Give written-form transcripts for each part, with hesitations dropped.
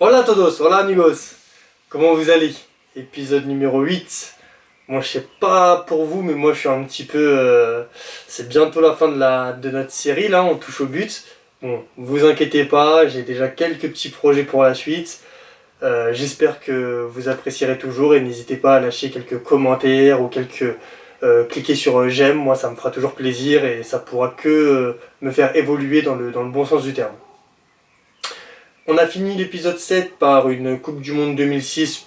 Hola a todos, hola amigos. Comment vous allez? Épisode numéro 8. Moi je sais pas pour vous, mais moi je suis un petit peu... c'est bientôt la fin de notre série, là, on touche au but. Bon, vous inquiétez pas, j'ai déjà quelques petits projets pour la suite. J'espère que vous apprécierez toujours et n'hésitez pas à lâcher quelques commentaires ou cliquer sur j'aime, moi ça me fera toujours plaisir et ça pourra que me faire évoluer dans le bon sens du terme. On a fini l'épisode 7 par une Coupe du Monde 2006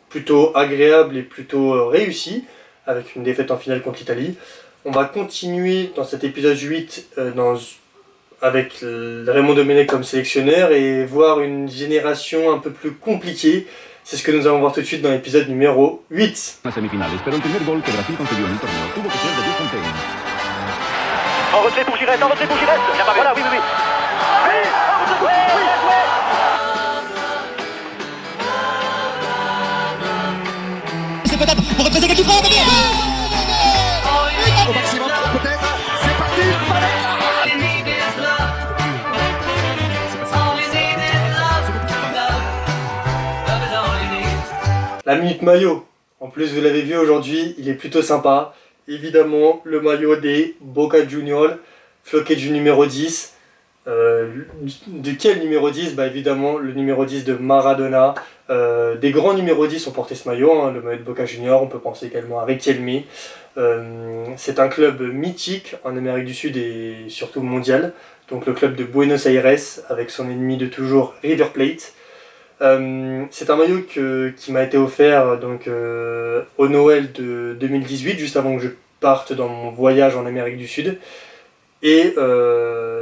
plutôt agréable et plutôt réussie, avec une défaite en finale contre l'Italie. On va continuer dans cet épisode 8 avec Raymond Domenech comme sélectionneur et voir une génération un peu plus compliquée. C'est ce que nous allons voir tout de suite dans l'épisode numéro 8. Semifinales, pero el primer gol que Brasil concedió en el torneo tuvo que ser de Diego Fontaine. En retrait pour Giresse, Voilà, oui. C'est potable, on retrait qui frappe, Au maximum, peut-être. C'est parti. La minute maillot. En plus, vous l'avez vu aujourd'hui, il est plutôt sympa. Évidemment, le maillot des Boca Juniors, floqué du numéro 10. De quel numéro 10? Bah évidemment, le numéro 10 de Maradona. Des grands numéros 10 ont porté ce maillot, hein, le maillot de Boca Juniors. On peut penser également à Riquelme. C'est un club mythique en Amérique du Sud et surtout mondial. Donc le club de Buenos Aires, avec son ennemi de toujours River Plate. C'est un maillot qui m'a été offert au Noël de 2018, juste avant que je parte dans mon voyage en Amérique du Sud. Et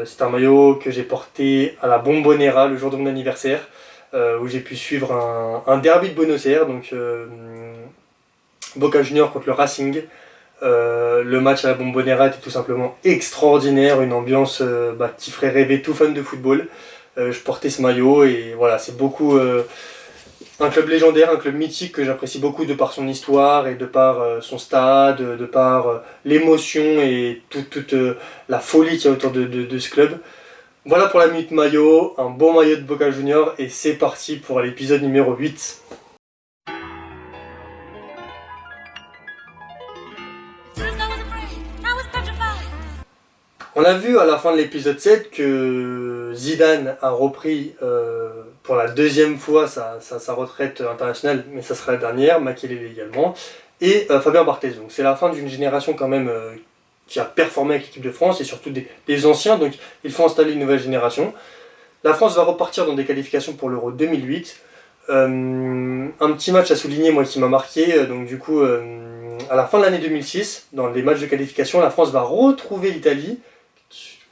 c'est un maillot que j'ai porté à la Bombonera le jour de mon anniversaire, où j'ai pu suivre un derby de Buenos Aires, donc Boca Juniors contre le Racing. Le match à la Bombonera était tout simplement extraordinaire, une ambiance qui ferait rêver tout fan de football. Je portais ce maillot et voilà, c'est beaucoup un club légendaire, un club mythique que j'apprécie beaucoup de par son histoire et de par son stade, de par l'émotion et toute la folie qu'il y a autour de ce club. Voilà pour la minute maillot, un bon maillot de Boca Juniors et c'est parti pour l'épisode numéro 8. On a vu à la fin de l'épisode 7 que Zidane a repris pour la deuxième fois sa retraite internationale, mais ça sera la dernière, Makelele également, et Fabien Barthez. Donc c'est la fin d'une génération quand même qui a performé avec l'équipe de France et surtout des anciens, donc il faut installer une nouvelle génération. La France va repartir dans des qualifications pour l'Euro 2008. Un petit match à souligner, moi qui m'a marqué, à la fin de l'année 2006, dans les matchs de qualification, la France va retrouver l'Italie,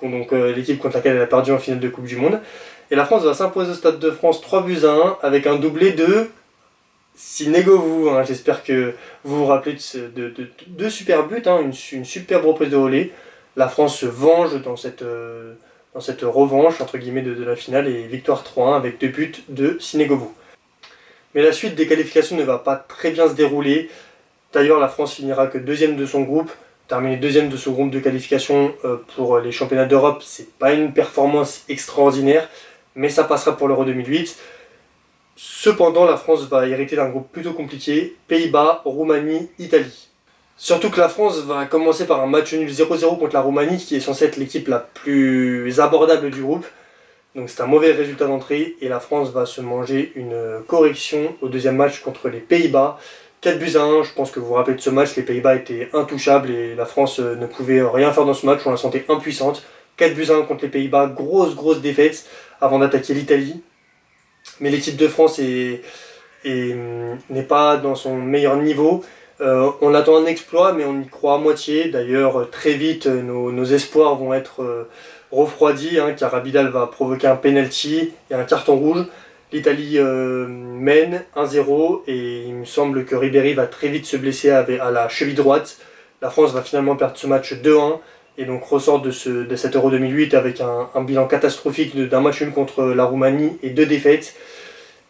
donc l'équipe contre laquelle elle a perdu en finale de Coupe du Monde. Et la France va s'imposer au Stade de France 3-1 avec un doublé de Sinegovu. J'espère que vous vous rappelez de deux super buts, une superbe reprise de volée. La France se venge dans cette revanche entre guillemets de la finale et victoire 3-1 avec 2 buts de Sinegovu. Mais la suite des qualifications ne va pas très bien se dérouler. D'ailleurs, la France finira que deuxième de son groupe. Terminer deuxième de ce groupe de qualification pour les championnats d'Europe, c'est pas une performance extraordinaire, mais ça passera pour l'Euro 2008. Cependant, la France va hériter d'un groupe plutôt compliqué, Pays-Bas, Roumanie, Italie. Surtout que la France va commencer par un match nul 0-0 contre la Roumanie, qui est censée être l'équipe la plus abordable du groupe. Donc c'est un mauvais résultat d'entrée, et la France va se manger une correction au deuxième match contre les Pays-Bas. 4-1, je pense que vous vous rappelez de ce match, les Pays-Bas étaient intouchables et la France ne pouvait rien faire dans ce match, on la sentait impuissante. 4-1 contre les Pays-Bas, grosse défaite avant d'attaquer l'Italie. Mais l'équipe de France n'est pas dans son meilleur niveau. On attend un exploit, mais on y croit à moitié. D'ailleurs, très vite, nos espoirs vont être refroidis, car Abidal va provoquer un penalty et un carton rouge. L'Italie mène 1-0 et il me semble que Ribéry va très vite se blesser à la cheville droite. La France va finalement perdre ce match 2-1 et donc ressort de cet Euro 2008 avec un bilan catastrophique d'un match nul contre la Roumanie et 2 défaites.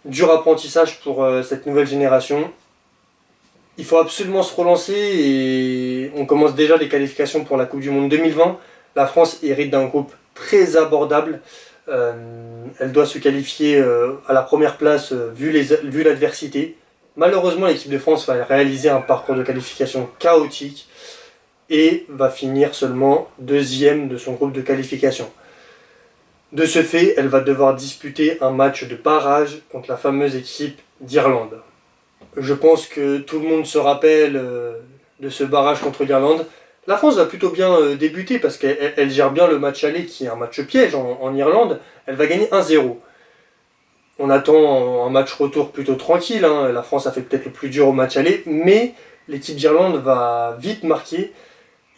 Dur apprentissage pour cette nouvelle génération. Il faut absolument se relancer et on commence déjà les qualifications pour la Coupe du Monde 2020. La France hérite d'un groupe très abordable. Elle doit se qualifier à la première place vu l'adversité. Malheureusement, l'équipe de France va réaliser un parcours de qualification chaotique et va finir seulement deuxième de son groupe de qualification. De ce fait, elle va devoir disputer un match de barrage contre la fameuse équipe d'Irlande. Je pense que tout le monde se rappelle de ce barrage contre l'Irlande. La France va plutôt bien débuter parce qu'elle gère bien le match aller qui est un match piège en Irlande. Elle va gagner 1-0. On attend un match retour plutôt tranquille. La France a fait peut-être le plus dur au match aller, mais l'équipe d'Irlande va vite marquer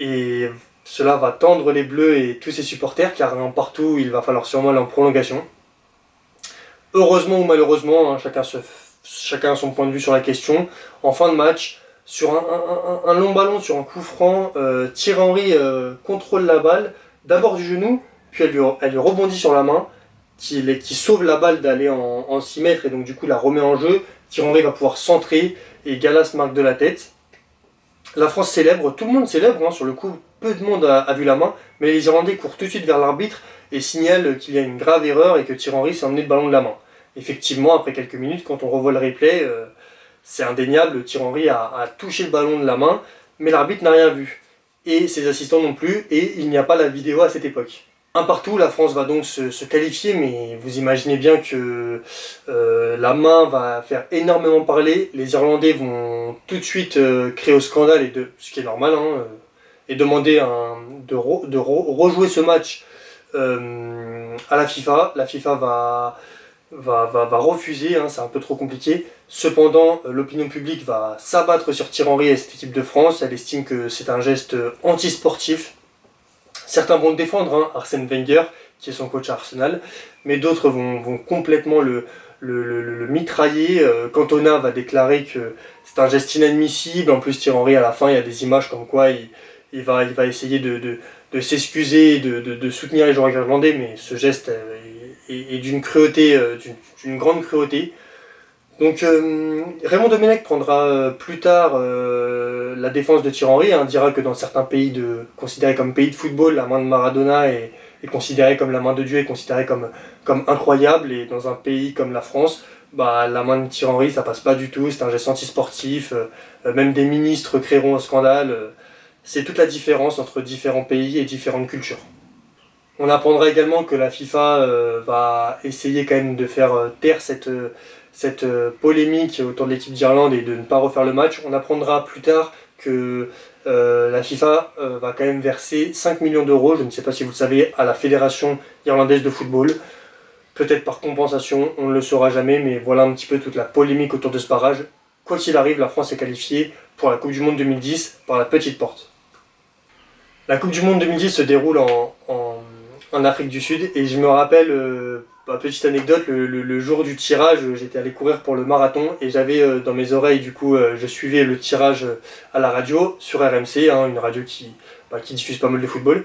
et cela va tendre les Bleus et tous ses supporters car partout il va falloir sûrement aller en prolongation. Heureusement ou malheureusement, chacun a son point de vue sur la question. En fin de match, sur un long ballon, sur un coup franc, Thierry Henry contrôle la balle, d'abord du genou, puis elle lui rebondit sur la main, qui sauve la balle d'aller en 6 mètres et donc du coup la remet en jeu. Thierry Henry va pouvoir centrer et Gallas marque de la tête. La France célèbre, tout le monde célèbre, sur le coup, peu de monde a vu la main, mais les Irlandais courent tout de suite vers l'arbitre et signalent qu'il y a une grave erreur et que Thierry Henry s'est emmené le ballon de la main. Effectivement, après quelques minutes, quand on revoit le replay, c'est indéniable, Thierry Henry a touché le ballon de la main, mais l'arbitre n'a rien vu. Et ses assistants non plus, et il n'y a pas la vidéo à cette époque. Un partout, la France va donc se qualifier, mais vous imaginez bien que la main va faire énormément parler. Les Irlandais vont tout de suite créer au scandale, ce qui est normal, et demander de rejouer ce match à la FIFA. La FIFA va refuser, c'est un peu trop compliqué. Cependant, l'opinion publique va s'abattre sur Thierry Henry et cette équipe de France. Elle estime que c'est un geste anti-sportif. Certains vont le défendre, Arsène Wenger, qui est son coach à Arsenal, mais d'autres vont complètement le mitrailler. Cantona va déclarer que c'est un geste inadmissible. En plus, Thierry Henry, à la fin, il y a des images comme quoi il va essayer de s'excuser, de soutenir les joueurs irlandais, mais ce geste est d'une cruauté, d'une grande cruauté. Donc Raymond Domenech prendra plus tard la défense de Thierry Henry, dira que dans certains pays considérés comme pays de football, la main de Maradona est considérée comme la main de Dieu, est considérée comme incroyable, et dans un pays comme la France, la main de Thierry Henry ça passe pas du tout, c'est un geste anti-sportif, même des ministres créeront un scandale, c'est toute la différence entre différents pays et différentes cultures. On apprendra également que la FIFA va essayer quand même de faire taire cette polémique autour de l'équipe d'Irlande et de ne pas refaire le match. On apprendra plus tard que la FIFA va quand même verser 5 millions d'euros, je ne sais pas si vous le savez, à la Fédération irlandaise de football. Peut-être par compensation, on ne le saura jamais, mais voilà un petit peu toute la polémique autour de ce barrage. Quoi qu'il arrive, la France est qualifiée pour la Coupe du Monde 2010 par la petite porte. La Coupe du Monde 2010 se déroule en Afrique du Sud et je me rappelle, petite anecdote, le jour du tirage, j'étais allé courir pour le marathon et j'avais dans mes oreilles, du coup, je suivais le tirage à la radio sur RMC, une radio qui diffuse pas mal de football.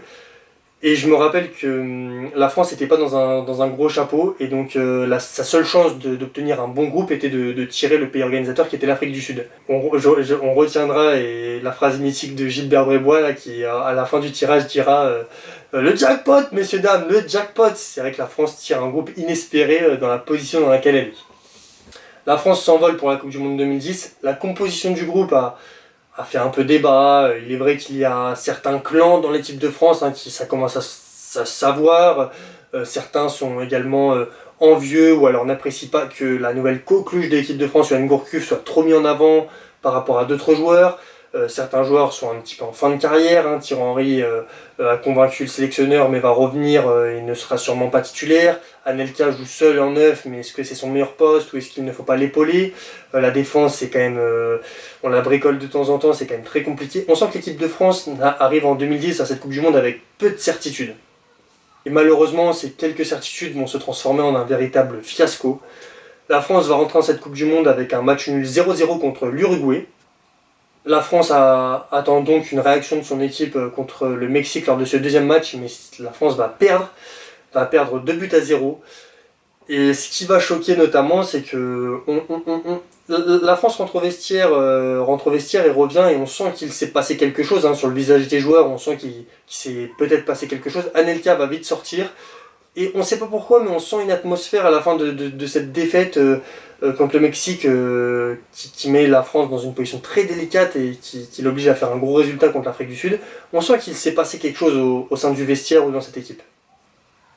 Et je me rappelle que la France n'était pas dans un gros chapeau et donc sa seule chance d'obtenir un bon groupe était de tirer le pays organisateur qui était l'Afrique du Sud. On retiendra la phrase mythique de Gilbert Brébois là, qui à la fin du tirage dira le jackpot messieurs dames, le jackpot. C'est vrai que la France tire un groupe inespéré dans la position dans laquelle elle est. La France s'envole pour la Coupe du Monde 2010. La composition du groupe a fait un peu débat. Il est vrai qu'il y a certains clans dans l'équipe de France qui ça commence à savoir. Certains sont également envieux ou alors n'apprécient pas que la nouvelle coqueluche de l'équipe de France, Yoann Gourcuff, soit trop mis en avant par rapport à d'autres joueurs. Certains joueurs sont un petit peu en fin de carrière. Thierry Henry a convaincu le sélectionneur mais va revenir et ne sera sûrement pas titulaire. Anelka joue seul en neuf, mais est-ce que c'est son meilleur poste ou est-ce qu'il ne faut pas l'épauler? La défense, c'est quand même, on la bricole de temps en temps, c'est quand même très compliqué. On sent que l'équipe de France arrive en 2010 à cette Coupe du Monde avec peu de certitudes. Et malheureusement, ces quelques certitudes vont se transformer en un véritable fiasco. La France va rentrer dans cette Coupe du Monde avec un match nul 0-0 contre l'Uruguay. La France attend donc une réaction de son équipe contre le Mexique lors de ce deuxième match, mais la France va perdre 2-0. Et ce qui va choquer notamment, c'est que la France rentre au vestiaire et revient, et on sent qu'il s'est passé quelque chose sur le visage des joueurs, on sent qu'il s'est peut-être passé quelque chose. Anelka va vite sortir, Et on ne sait pas pourquoi, mais on sent une atmosphère à la fin de cette défaite contre le Mexique qui met la France dans une position très délicate et qui l'oblige à faire un gros résultat contre l'Afrique du Sud. On sent qu'il s'est passé quelque chose au sein du vestiaire ou dans cette équipe.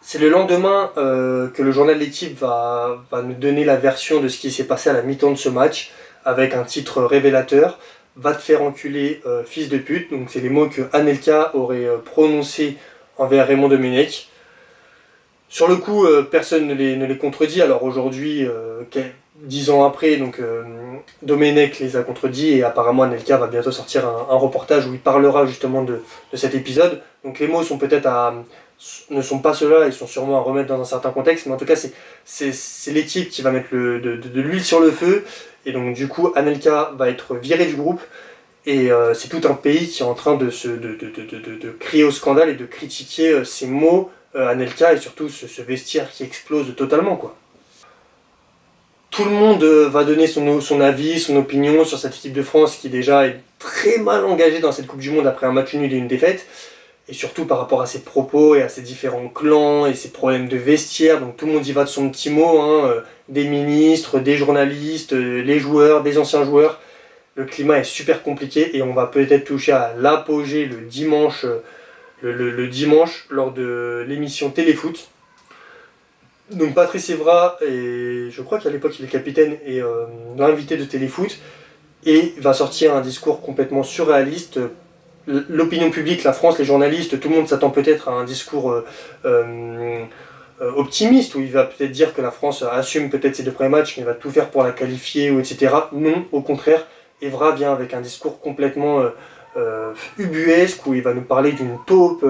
C'est le lendemain que le journal de l'équipe va nous donner la version de ce qui s'est passé à la mi-temps de ce match, avec un titre révélateur, « Va te faire enculer, fils de pute ». Donc c'est les mots que Anelka aurait prononcés envers Raymond Domenech. Sur le coup, personne ne les contredit. Alors aujourd'hui, 10 ans après, donc, Domenech les a contredits et apparemment Anelka va bientôt sortir un reportage où il parlera justement de cet épisode. Donc les mots sont ne sont pas ceux-là, ils sont sûrement à remettre dans un certain contexte, mais en tout cas c'est l'équipe qui va mettre de l'huile sur le feu. Et donc du coup, Anelka va être viré du groupe. Et c'est tout un pays qui est en train de crier au scandale et de critiquer ces mots. Anelka et surtout ce vestiaire qui explose totalement, quoi. Tout le monde va donner son avis, son opinion sur cette équipe de France qui déjà est très mal engagée dans cette Coupe du Monde après un match nul et une défaite, et surtout par rapport à ses propos et à ses différents clans et ses problèmes de vestiaire. Donc tout le monde y va de son petit mot, des ministres, des journalistes, les joueurs, des anciens joueurs. Le climat est super compliqué et on va peut-être toucher à l'apogée le dimanche lors de l'émission Téléfoot. Donc Patrice Evra, je crois qu'à l'époque il est capitaine et l'invité de Téléfoot, et va sortir un discours complètement surréaliste. L'opinion publique, la France, les journalistes, tout le monde s'attend peut-être à un discours optimiste, où il va peut-être dire que la France assume peut-être ses 2 premiers matchs, mais va tout faire pour la qualifier, ou etc. Non, au contraire, Evra vient avec un discours complètement ubuesque, où il va nous parler d'une taupe,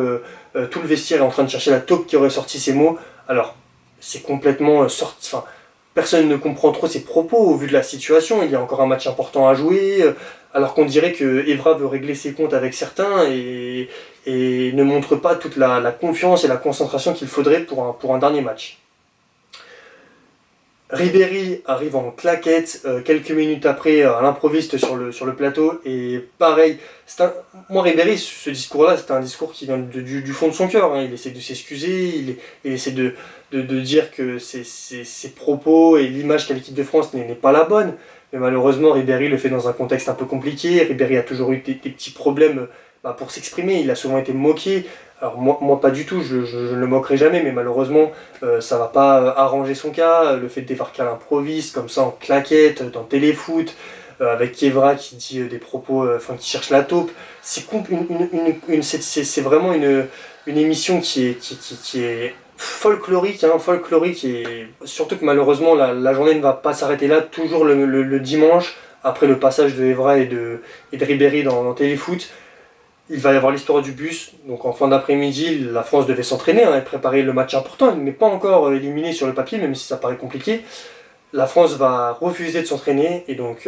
tout le vestiaire est en train de chercher la taupe qui aurait sorti ces mots. Alors, c'est complètement sorti, personne ne comprend trop ses propos au vu de la situation, il y a encore un match important à jouer, alors qu'on dirait que Evra veut régler ses comptes avec certains et ne montre pas toute la confiance et la concentration qu'il faudrait pour un dernier match. Ribéry arrive en claquette quelques minutes après à l'improviste sur le plateau, et pareil, moi Ribéry, ce discours-là, c'était un discours qui vient du fond de son cœur, il essaie de s'excuser, il essaie de dire que ses propos et l'image qu'a l'équipe de France n'est pas la bonne, mais malheureusement Ribéry le fait dans un contexte un peu compliqué. Ribéry a toujours eu des petits problèmes pour s'exprimer, il a souvent été moqué. Alors moi pas du tout, je ne le moquerai jamais, mais malheureusement ça va pas arranger son cas. Le fait de débarquer à l'improviste, comme ça en claquette, dans Téléfoot, avec Evra qui dit des propos, qui cherche la taupe, c'est vraiment une émission qui est folklorique, et surtout que malheureusement la journée ne va pas s'arrêter là. Toujours le dimanche, après le passage de Evra et de Ribéry dans Téléfoot, il va y avoir l'histoire du bus. Donc en fin d'après-midi, la France devait s'entraîner et préparer le match important, mais pas encore éliminé sur le papier, même si ça paraît compliqué. La France va refuser de s'entraîner et donc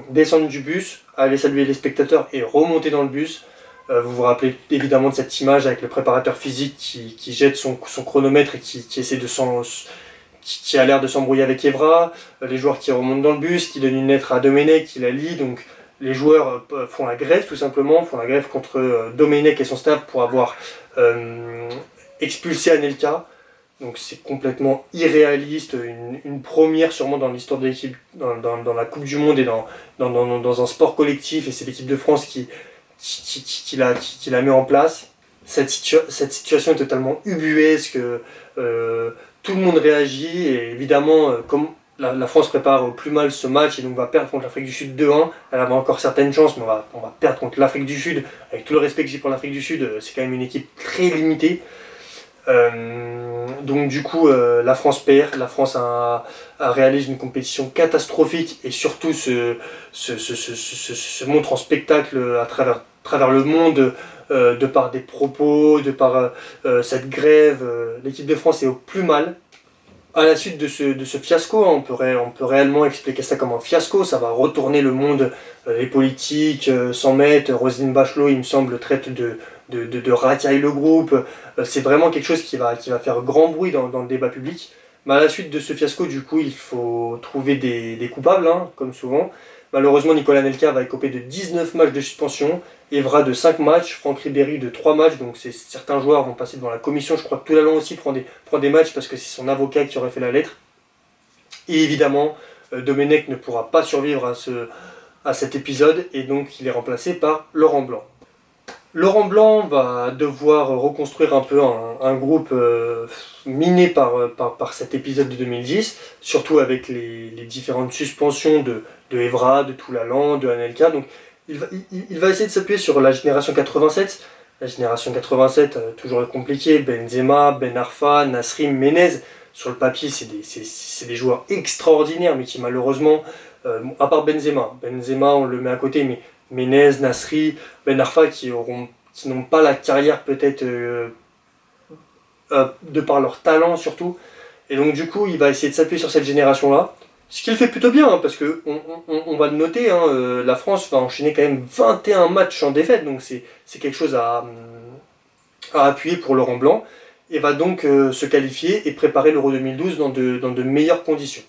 descendre du bus, aller saluer les spectateurs et remonter dans le bus. Vous vous rappelez évidemment de cette image avec le préparateur physique qui jette son chronomètre et qui essaie qui a l'air de s'embrouiller avec Evra, les joueurs qui remontent dans le bus, qui donnent une lettre à Domenech, qui la lit. Donc les joueurs font la grève tout simplement, font la grève contre Domenech et son staff pour avoir expulsé Anelka. Donc c'est complètement irréaliste, une première sûrement dans l'histoire de l'équipe, dans la Coupe du Monde et dans un sport collectif, et c'est l'équipe de France qui l'a mis en place. Cette situation est totalement ubuesque, tout le monde réagit, et évidemment, comme la France prépare au plus mal ce match et donc va perdre contre l'Afrique du Sud 2-1, elle avait encore certaines chances, mais on va perdre contre l'Afrique du Sud. Avec tout le respect que j'ai pour l'Afrique du Sud, c'est quand même une équipe très limitée. Donc du coup la France perd, la France réalise une compétition catastrophique et surtout se montre en spectacle à travers le monde, de par des propos, de par cette grève. L'équipe de France est au plus mal. À la suite de ce fiasco, on peut réellement expliquer ça comme un fiasco. Ça va retourner le monde, les politiques s'en mettent. Roselyne Bachelot, il me semble, traite de racaille le groupe. C'est vraiment quelque chose qui va faire grand bruit dans le débat public. À la suite de ce fiasco, du coup, il faut trouver des coupables, hein, comme souvent. Malheureusement, Nicolas Anelka va écoper de 19 matchs de suspension, Evra de 5 matchs, Franck Ribéry de 3 matchs, donc certains joueurs vont passer devant la commission. Je crois que Toulalan aussi prend des matchs parce que c'est son avocat qui aurait fait la lettre. Et évidemment, Domenech ne pourra pas survivre à cet épisode, et donc il est remplacé par Laurent Blanc. Laurent Blanc va devoir reconstruire un peu un groupe miné par cet épisode de 2010, surtout avec les différentes suspensions de Evra, de Toulalan, de Anelka. Donc il va essayer de s'appuyer sur la génération 87. La génération 87, toujours compliqué, Benzema, Ben Arfa, Nasri, Menez. Sur le papier, c'est des joueurs extraordinaires, mais qui malheureusement, à part Benzema, on le met à côté, mais Menez, Nasri, Ben Arfa qui n'ont pas la carrière peut-être de par leur talent surtout. Et donc du coup, il va essayer de s'appuyer sur cette génération-là. Ce qu'il fait plutôt bien, hein, parce que on va le noter, hein, la France va enchaîner quand même 21 matchs en défaite, donc c'est quelque chose à appuyer pour Laurent Blanc, et va donc se qualifier et préparer l'Euro 2012 dans de meilleures conditions.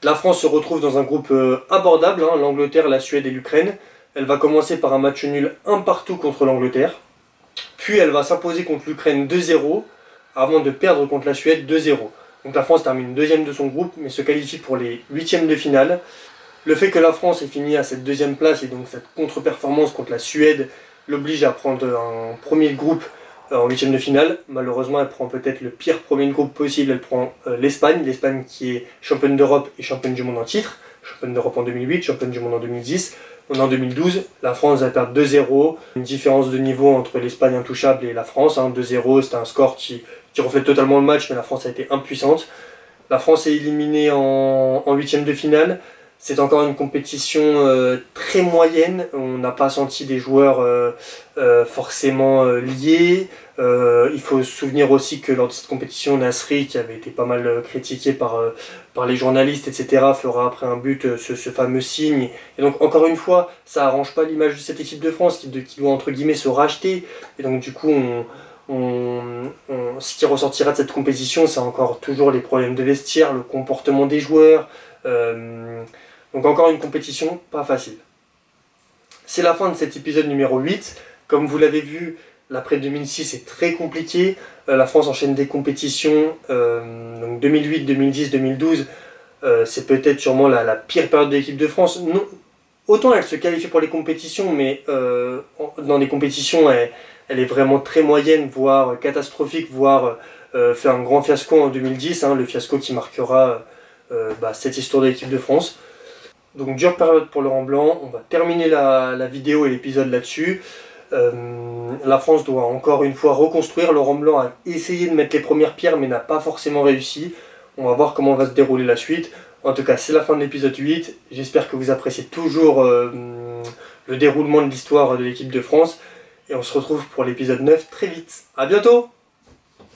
La France se retrouve dans un groupe abordable, hein, l'Angleterre, la Suède et l'Ukraine. Elle va commencer par un match nul 1-1 contre l'Angleterre, puis elle va s'imposer contre l'Ukraine 2-0, avant de perdre contre la Suède 2-0. Donc la France termine deuxième de son groupe, mais se qualifie pour les huitièmes de finale. Le fait que la France ait fini à cette deuxième place et donc cette contre-performance contre la Suède l'oblige à prendre un premier de groupe en huitième de finale. Malheureusement, elle prend peut-être le pire premier de groupe possible. Elle prend l'Espagne qui est championne d'Europe et championne du monde en titre. Championne d'Europe en 2008, championne du monde en 2010. On est en 2012, la France va perdre 2-0. Une différence de niveau entre l'Espagne intouchable et la France. 2-0, c'était un score qui reflète totalement le match, mais la France a été impuissante. La France est éliminée en huitième de finale. C'est encore une compétition très moyenne. On n'a pas senti des joueurs forcément liés. Il faut se souvenir aussi que lors de cette compétition, Nasri, qui avait été pas mal critiqué par les journalistes, etc., fera après un but ce fameux signe. Et donc encore une fois, ça arrange pas l'image de cette équipe de France qui doit entre guillemets se racheter. Et donc du coup, ce qui ressortira de cette compétition, c'est encore toujours les problèmes de vestiaire, le comportement des joueurs. Donc encore une compétition pas facile. C'est la fin de cet épisode numéro 8. Comme vous l'avez vu, l'après 2006 est très compliqué. La France enchaîne des compétitions. Donc 2008, 2010, 2012, c'est peut-être sûrement la pire période de l'équipe de France. Non, autant elle se qualifie pour les compétitions, mais dans les compétitions, elle est vraiment très moyenne, voire catastrophique, voire fait un grand fiasco en 2010, le fiasco qui marquera cette histoire de l'équipe de France. Donc dure période pour Laurent Blanc. On va terminer la vidéo et l'épisode là-dessus. La France doit encore une fois reconstruire. Laurent Blanc a essayé de mettre les premières pierres mais n'a pas forcément réussi. On va voir comment va se dérouler la suite. En tout cas, c'est la fin de l'épisode 8. J'espère que vous appréciez toujours le déroulement de l'histoire de l'équipe de France. Et on se retrouve pour l'épisode 9 très vite. A bientôt!